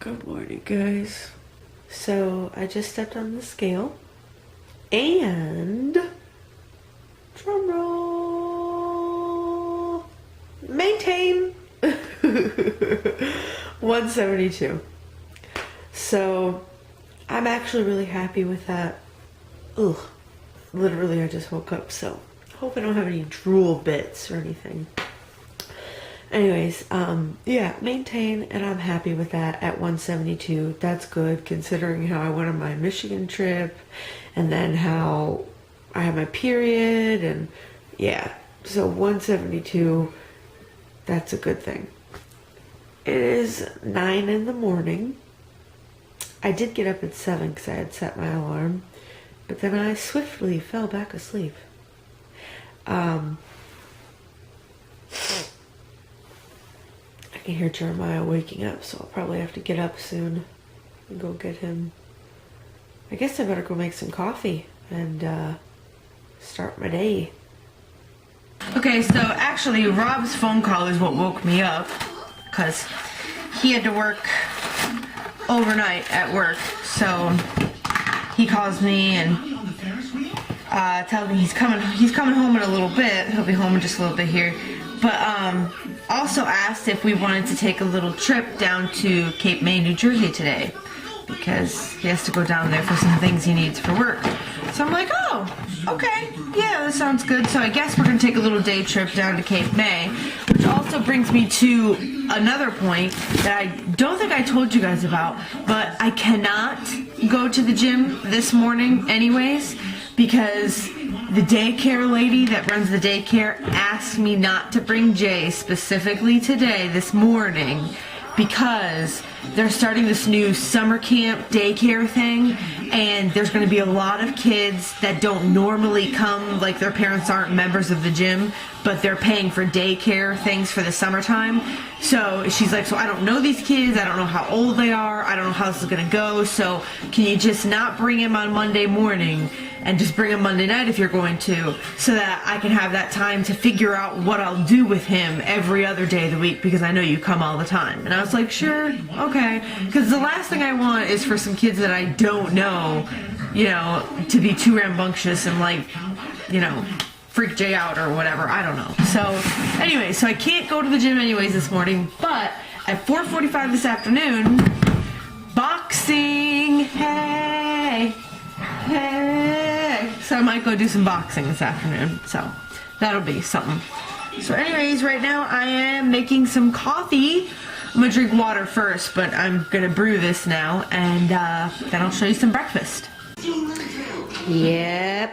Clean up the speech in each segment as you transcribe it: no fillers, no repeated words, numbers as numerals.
Good morning, guys. So I just stepped on the scale and drum roll, maintain 172. So I'm actually really happy with that. Ugh, literally I just woke up, so hope I don't have any drool bits or anything. Anyways, yeah, maintain, and I'm happy with that at 172. That's good considering how I went on my Michigan trip and then how I had my period, and yeah, so 172, that's a good thing. It is 9 in the morning. I did get up at 7 because I had set my alarm, but then I swiftly fell back asleep. I can hear Jeremiah waking up, so I'll probably have to get up soon and go get him. I guess I better go make some coffee and start my day. Okay, so actually Rob's phone call is what woke me up because he had to work overnight at work. So he calls me and tells me he's coming home in a little bit. He'll be home in just a little bit here. But also asked if we wanted to take a little trip down to Cape May, New Jersey today, because he has to go down there for some things he needs for work. So I'm like, oh, okay, yeah, that sounds good. So I guess we're going to take a little day trip down to Cape May, which also brings me to another point that I don't think I told you guys about, but I cannot go to the gym this morning anyways, because the daycare lady that runs the daycare asked me not to bring Jay specifically today, this morning, because they're starting this new summer camp daycare thing, and there's going to be a lot of kids that don't normally come, like their parents aren't members of the gym, but they're paying for daycare things for the summertime. So she's like, so I don't know these kids, I don't know how old they are, I don't know how this is going to go, so can you just not bring him on Monday morning and just bring him Monday night if you're going to, so that I can have that time to figure out what I'll do with him every other day of the week, because I know you come all the time. And I was like, sure, okay, because the last thing I want is for some kids that I don't know, you know, to be too rambunctious and like, you know, freak Jay out or whatever, I don't know. So anyway, so I can't go to the gym anyways this morning, but at 4:45 this afternoon, boxing, hey. So I might go do some boxing this afternoon, so that'll be something. So anyways, right now I am making some coffee. I'm gonna drink water first, but I'm gonna brew this now, and then I'll show you some breakfast. Yep.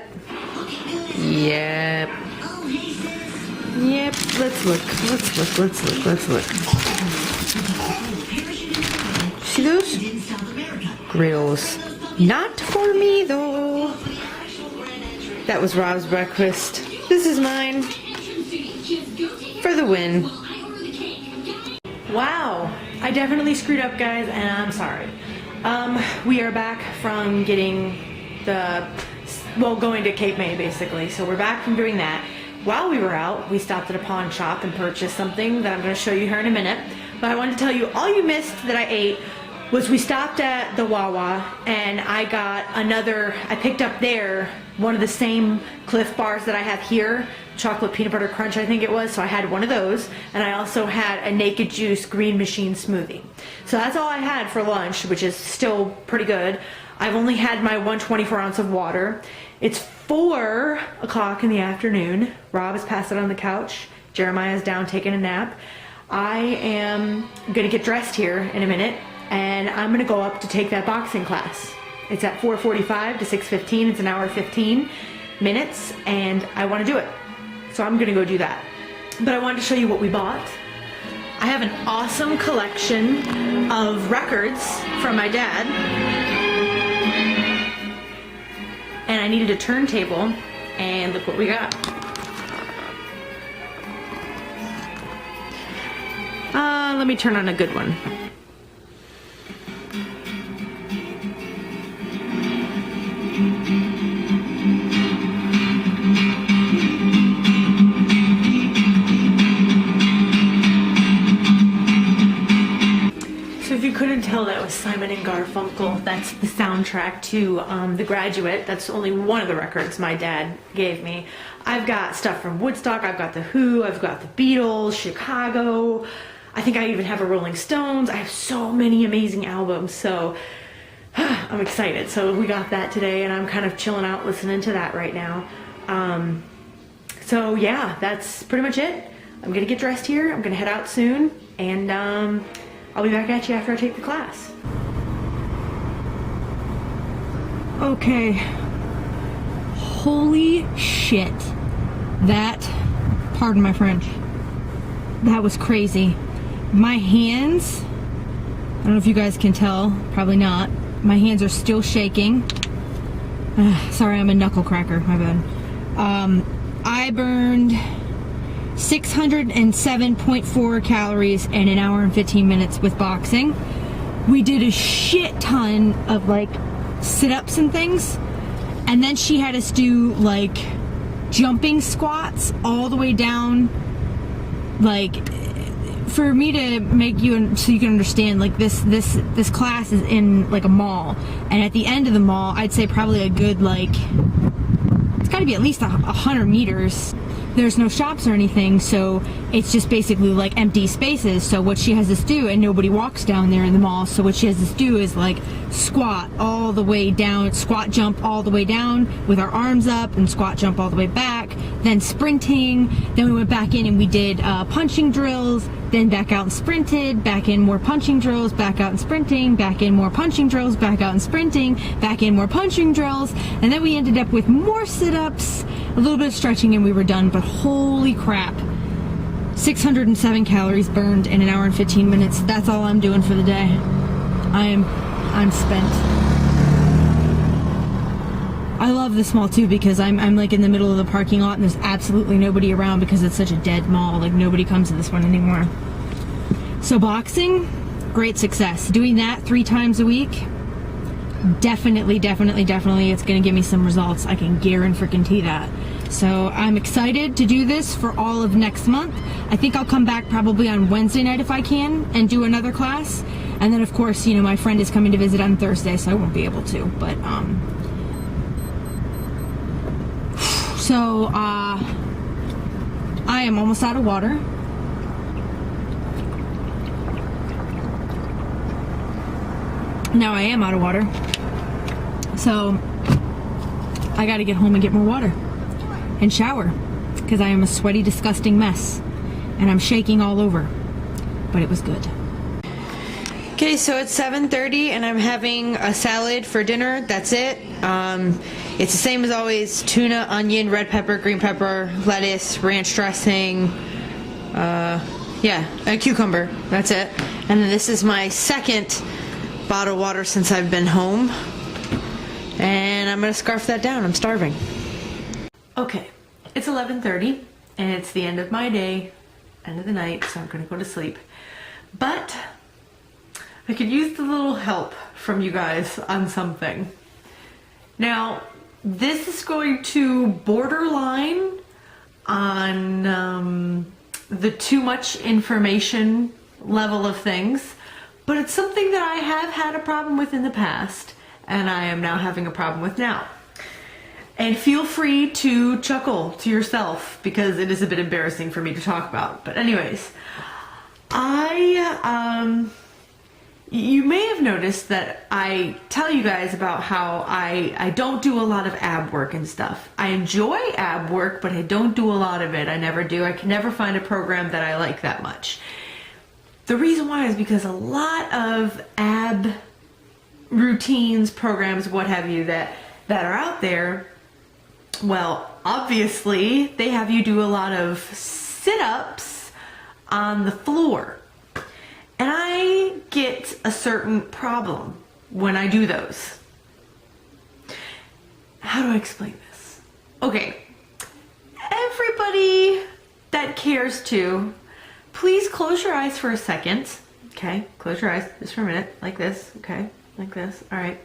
Let's look. See those? Grills. Not for me, though. That was Rob's breakfast. This is mine. For the win. Wow, I definitely screwed up, guys, and I'm sorry. We are back from getting going to Cape May, basically. So we're back from doing that. While we were out, we stopped at a pawn shop and purchased something that I'm going to show you here in a minute. But I wanted to tell you, all you missed that I ate was we stopped at the Wawa, and I picked up there one of the same Cliff bars that I have here, chocolate peanut butter crunch I think it was, so I had one of those, and I also had a Naked Juice green machine smoothie. So that's all I had for lunch, which is still pretty good. I've only had my 124 ounce of water. It's 4 o'clock in the afternoon. Rob is passed out on the couch. Jeremiah's down taking a nap. I am gonna get dressed here in a minute, and I'm gonna go up to take that boxing class. It's at 4:45 to 6:15. It's an hour 15 minutes, and I want to do it. So I'm gonna go do that. But I wanted to show you what we bought. I have an awesome collection of records from my dad. And I needed a turntable, and look what we got. Let me turn on a good one. tell that was Simon and Garfunkel. That's the soundtrack to The Graduate. That's only one of the records my dad gave me. I've got stuff from Woodstock. I've got The Who. I've got The Beatles, Chicago. I think I even have a Rolling Stones. I have so many amazing albums. So I'm excited. So we got that today, and I'm kind of chilling out listening to that right now. So yeah, that's pretty much it. I'm gonna get dressed here. I'm gonna head out soon, and I'll be back at you after I take the class. Okay. Holy shit. That, pardon my French, that was crazy. My hands, I don't know if you guys can tell, probably not. My hands are still shaking. Sorry, I'm a knuckle cracker, my bad. I burned 607.4 calories in an hour and 15 minutes with boxing. We did a shit ton of like sit-ups and things, and then she had us do like jumping squats all the way down. Like, for me to make you, so you can understand, like this class is in like a mall, and at the end of the mall, I'd say probably a good, like, it's got to be at least 100 meters. There's no shops or anything, so it's just basically like empty spaces. So what she has us do, and nobody walks down there in the mall, so what she has us do is like squat all the way down, squat jump all the way down with our arms up, and squat jump all the way back, then sprinting. Then we went back in and we did punching drills, then back out and sprinted, back in more punching drills, back out and sprinting, back in more punching drills, back out and sprinting, back in more punching drills, and then we ended up with more sit-ups, a little bit of stretching, and we were done. But holy crap, 607 calories burned in an hour and 15 minutes. That's all I'm doing for the day. I'm spent. I love this mall too, because I'm like in the middle of the parking lot and there's absolutely nobody around because it's such a dead mall. Like, nobody comes to this one anymore. So boxing, great success. Doing that 3 times a week, definitely it's gonna give me some results. I can guarantee that. So I'm excited to do this for all of next month. I think I'll come back probably on Wednesday night if I can and do another class. And then of course, you know, my friend is coming to visit on Thursday, so I won't be able to. But so I am almost out of water. Now I am out of water. So I gotta get home and get more water and shower, because I am a sweaty, disgusting mess and I'm shaking all over. But it was good. Okay, so it's 7:30 and I'm having a salad for dinner. That's it. It's the same as always: tuna, onion, red pepper, green pepper, lettuce, ranch dressing, a cucumber. That's it. And then this is my second bottle of water since I've been home. And I'm gonna scarf that down. I'm starving. Okay, it's 11:30 and it's the end of my day, end of the night, so I'm gonna go to sleep. But I could use the little help from you guys on something. Now, this is going to borderline on the too much information level of things, but it's something that I have had a problem with in the past, and I am now having a problem with now. And feel free to chuckle to yourself, because it is a bit embarrassing for me to talk about. But anyways, you may have noticed that I tell you guys about how I don't do a lot of ab work and stuff. I enjoy ab work, but I don't do a lot of it. I never do. I can never find a program that I like that much. The reason why is because a lot of ab routines, programs, what have you, that are out there, well, obviously they have you do a lot of sit-ups on the floor. And I get a certain problem when I do those. How do I explain this? Okay, everybody that cares to, please close your eyes for a second. Okay, close your eyes just for a minute, like this, okay, like this, all right.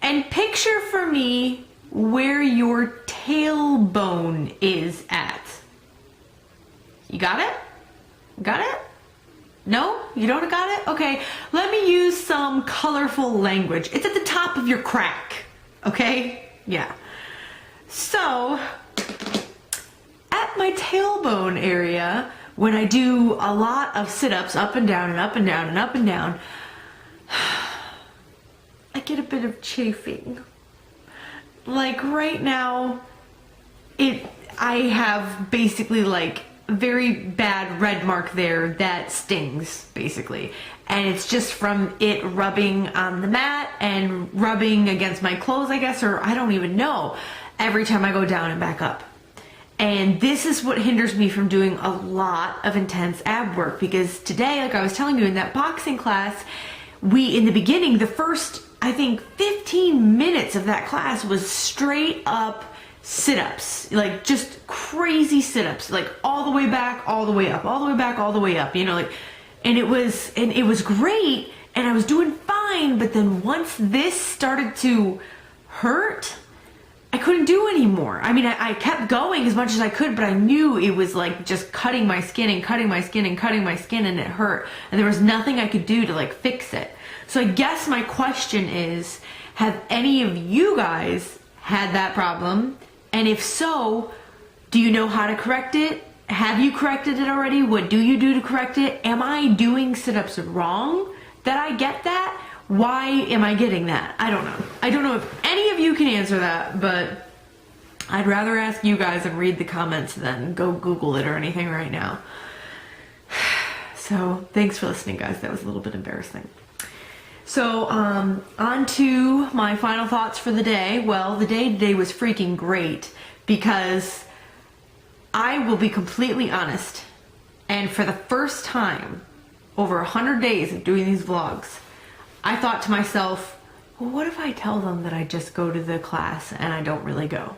And picture for me where your tailbone is at. You got it? Got it? No? You don't got it? Okay, let me use some colorful language. It's at the top of your crack, okay? Yeah. So, at my tailbone area, when I do a lot of sit-ups up and down and up and down and up and down, I get a bit of chafing. Like right now, I have basically like a very bad red mark there that stings, basically. And it's just from it rubbing on the mat and rubbing against my clothes, I guess, or I don't even know, every time I go down and back up. And this is what hinders me from doing a lot of intense ab work, because today, like I was telling you in that boxing class, in the beginning, the first, I think 15 minutes of that class was straight up sit-ups, like just crazy sit-ups, like all the way back, all the way up, all the way back, all the way up, you know, like, and it was great, and I was doing fine, but then once this started to hurt, I couldn't do anymore. I mean, I kept going as much as I could, but I knew it was like just cutting my skin and cutting my skin and cutting my skin, and it hurt. And there was nothing I could do to like fix it. So I guess my question is, have any of you guys had that problem? And if so, do you know how to correct it? Have you corrected it already? What do you do to correct it? Am I doing sit-ups wrong that I get that? Why am I getting that? I don't know. I don't know if any of you can answer that, but I'd rather ask you guys and read the comments than go Google it or anything right now. So thanks for listening, guys. That was a little bit embarrassing. So on to my final thoughts for the day. Well, the day today was freaking great because I will be completely honest. And for the first time, over 100 days of doing these vlogs, I thought to myself, well, what if I tell them that I just go to the class and I don't really go?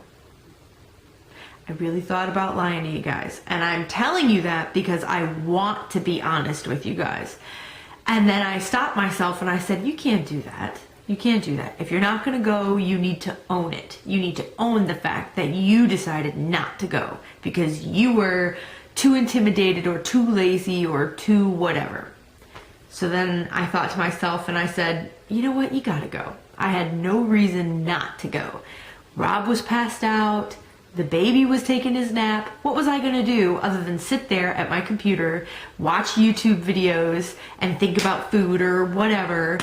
I really thought about lying to you guys. And I'm telling you that because I want to be honest with you guys. And then I stopped myself and I said, you can't do that. You can't do that. If you're not going to go, you need to own it. You need to own the fact that you decided not to go because you were too intimidated or too lazy or too whatever. So then I thought to myself and I said, you know what? You gotta go. I had no reason not to go. Rob was passed out. The baby was taking his nap. What was I gonna do other than sit there at my computer, watch YouTube videos, and think about food or whatever?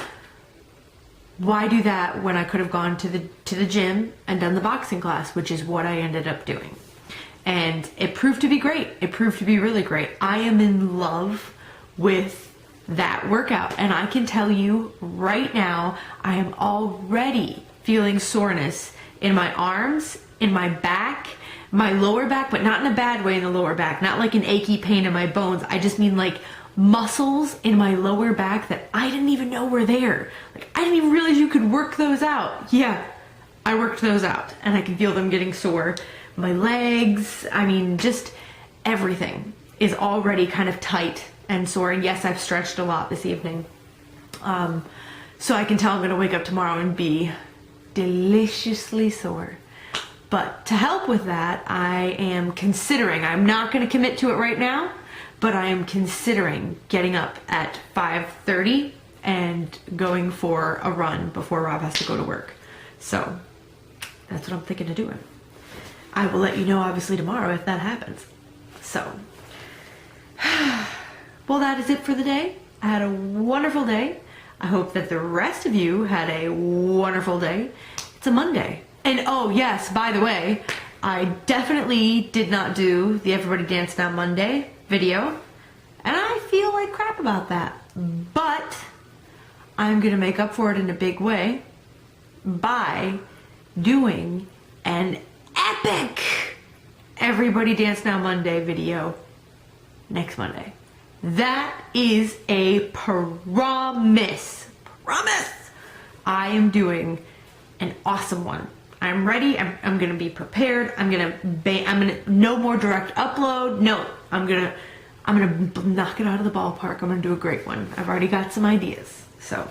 Why do that when I could have gone to the gym and done the boxing class, which is what I ended up doing. And it proved to be great. It proved to be really great. I am in love with that workout, and I can tell you right now, I am already feeling soreness in my arms, in my back, my lower back, but not in a bad way in the lower back, not like an achy pain in my bones. I just mean like muscles in my lower back that I didn't even know were there. Like I didn't even realize you could work those out. Yeah, I worked those out and I can feel them getting sore. My legs, I mean, just everything is already kind of tight and sore. And yes, I've stretched a lot this evening. So I can tell I'm going to wake up tomorrow and be deliciously sore. But to help with that, I am considering, I'm not going to commit to it right now, but I am considering getting up at 5:30 and going for a run before Rob has to go to work. So that's what I'm thinking of doing. I will let you know obviously tomorrow if that happens. So, well, that is it for the day. I had a wonderful day. I hope that the rest of you had a wonderful day. It's a Monday. And oh yes, by the way, I definitely did not do the Everybody Dance Now Monday video. And I feel like crap about that. But I'm going to make up for it in a big way by doing an epic Everybody Dance Now Monday video next Monday. That is a promise. Promise! I am doing an awesome one. I'm ready. I'm gonna be prepared. I'm gonna no more direct upload. No, I'm gonna knock it out of the ballpark. I'm gonna do a great one. I've already got some ideas. So,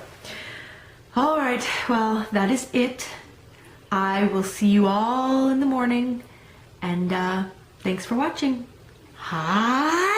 all right. Well, that is it. I will see you all in the morning. And thanks for watching. Hi.